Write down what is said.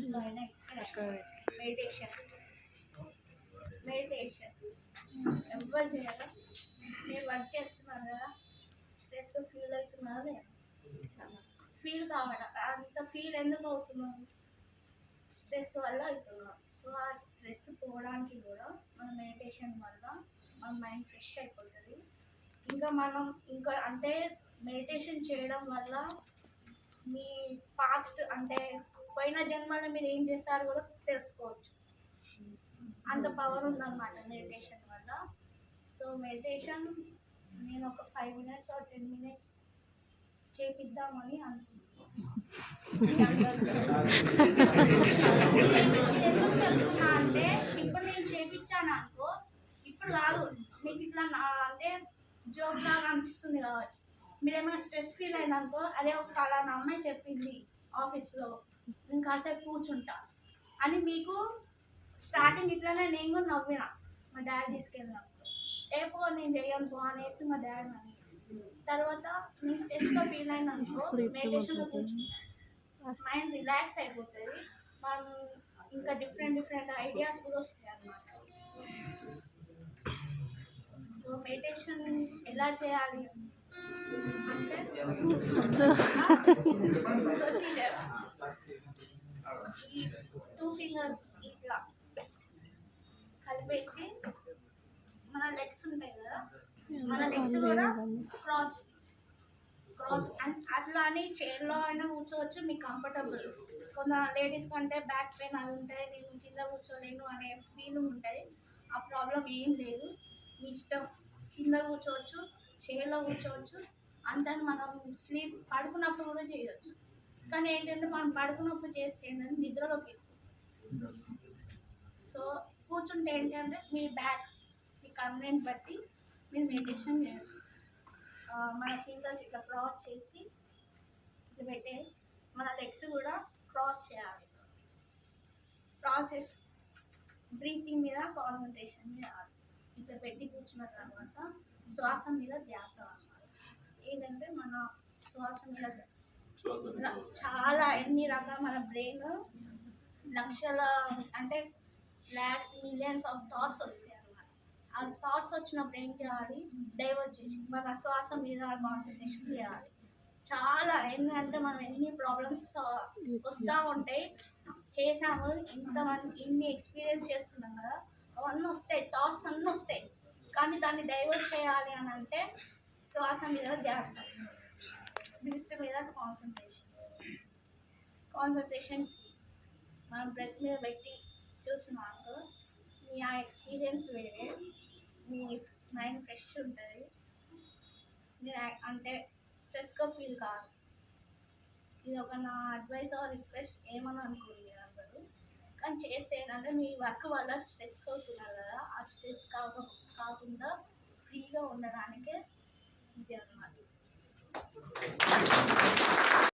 ఇంట్లో అయినా ఎక్కడ మెడిటేషన్ మెడిటేషన్ ఎవరు చేయాలి. మీరు వర్క్ చేస్తున్నారు కదా, స్ట్రెస్గా ఫీల్ అవుతున్నారు లేదా? ఫీల్ కావడం అంత ఫీల్ ఎందుకు అవుతున్నాను? స్ట్రెస్ వల్ల అవుతున్నాం. సో ఆ స్ట్రెస్ పోవడానికి కూడా మన మెడిటేషన్ వల్ల మన మైండ్ ఫ్రెష్ అయిపోతుంది. ఇంకా అంటే మెడిటేషన్ చేయడం వల్ల మీ పాస్ట్ అంటే పోయిన జన్మలో మీరు ఏం చేస్తారో కూడా తెలుసుకోవచ్చు. అంత పవర్ ఉందన్నమాట మెడిటేషన్ వల్ల. సో మెడిటేషన్ నేను ఒక 5 minutes or 10 minutes చేపిద్దామని అనుకుంటున్నాను. ఎందుకు చెప్తున్నా అంటే ఇప్పుడు నేను చేపించాను అనుకో, ఇప్పుడు కాదు మీకు ఇట్లా అంటే జోక్ లాగా అనిపిస్తుంది కావచ్చు. మీరు ఏమైనా స్ట్రెస్ ఫీల్ అయిందనుకో, అదే ఒక నా అమ్మాయి చెప్పింది ఆఫీస్లో నేను కాసేపు కూర్చుంటా అని, మీకు స్టార్టింగ్ ఇట్లానే నేను కూడా నవ్విన మా డాడీ తీసుకెళ్ళినప్పుడు. రేపు నేను చేయను పో అనేసి మా డాడీ నన్ను. తర్వాత నేను స్ట్రెస్గా ఫీల్ అయినందుకో మెడిటేషన్లో కూర్చుంటా, మైండ్ రిలాక్స్ అయిపోతుంది. మనం ఇంకా డిఫరెంట్ ఐడియాస్ కూడా వస్తాయి అన్నమాట. సో మెడిటేషన్ ఎలా చేయాలి అంటే ప్రొసీజర్ ఈ 2 fingers ఇట్లా కలిపేసి, మన లెగ్స్ ఉంటాయి కదా, మన లెగ్స్ కూడా క్రాస్ అట్లా అని చైర్లో అయినా కూర్చోవచ్చు, మీకు కంఫర్టబుల్. కొంత లేడీస్ కంటే బ్యాక్ పెయిన్ అది ఉంటుంది, నేను కింద కూర్చోలేను అనే ఫీలింగ్ ఉంటుంది. ఆ ప్రాబ్లం ఏం లేదు, మీ ఇష్టం. కింద కూర్చోవచ్చు, చైర్లో కూర్చోవచ్చు. అంతని మనం స్లీప్ పడుకున్నప్పుడు కూడా చేయవచ్చు. కానీ ఏంటంటే మనం పడుకున్నప్పుడు చేస్తే ఏంటంటే నిద్రలోకి. సో కూర్చుంటే ఏంటంటే మీ బ్యాక్ మీ కన్వీనియంట్ బట్టి మీరు మెడిటేషన్ చేయవచ్చు. మన ఫింగర్స్ ఇట్లా క్రాస్ చేసి ఇట్లా పెట్టే, మన లెగ్స్ కూడా క్రాస్ చేయాలి. ప్రాసెస్ బ్రీతింగ్ మీద కాన్సన్ట్రేషన్ చేయాలి. ఇట్లా పెట్టి కూర్చున్న తర్వాత శ్వాస మీద ధ్యాస అన్నమాట. ఏంటంటే మన శ్వాస మీద చాలా ఎన్ని రకాల మన బ్రెయిన్ లక్షల అంటే ల్యాక్స్ మిలియన్స్ ఆఫ్ థాట్స్ వస్తాయి అన్నమాట. ఆ థాట్స్ వచ్చినప్పుడు ఏం చేయాలి, డైవర్ట్ చేసి మన శ్వాస మీద కాన్సన్ట్రేషన్ చేయాలి. చాలా ఎందుకంటే మనం ఎన్ని ప్రాబ్లమ్స్ వస్తూ ఉంటాయి, చేసాము ఇన్ని ఎక్స్పీరియన్స్ చేస్తున్నాం కదా, అవన్నీ వస్తాయి, థాట్స్ అన్నీ వస్తాయి. కానీ దాన్ని డైవర్ట్ చేయాలి అని అంటే శ్వాస మీద ధ్యాస, బ్రీత్ మీద కాన్సన్ట్రేషన్ మనం బ్రెత్ మీద పెట్టి చూసినాక మీ ఆ ఎక్స్పీరియన్స్ వేరే, మీ మైండ్ ఫ్రెష్ ఉంటుంది. మీరు అంటే స్ట్రెస్గా ఫీల్ కాదు. ఇది ఒక నా అడ్వైస్ ఆర్ రిక్వెస్ట్, ఏమని అనుకోండి అందరూ. కానీ చేస్తే ఏంటంటే మీ వర్క్ వల్ల స్ట్రెస్ అవుతున్నారు కదా, ఆ స్ట్రెస్ కాకుండా ఫ్రీగా ఉండడానికే ఇది అన్నమాట.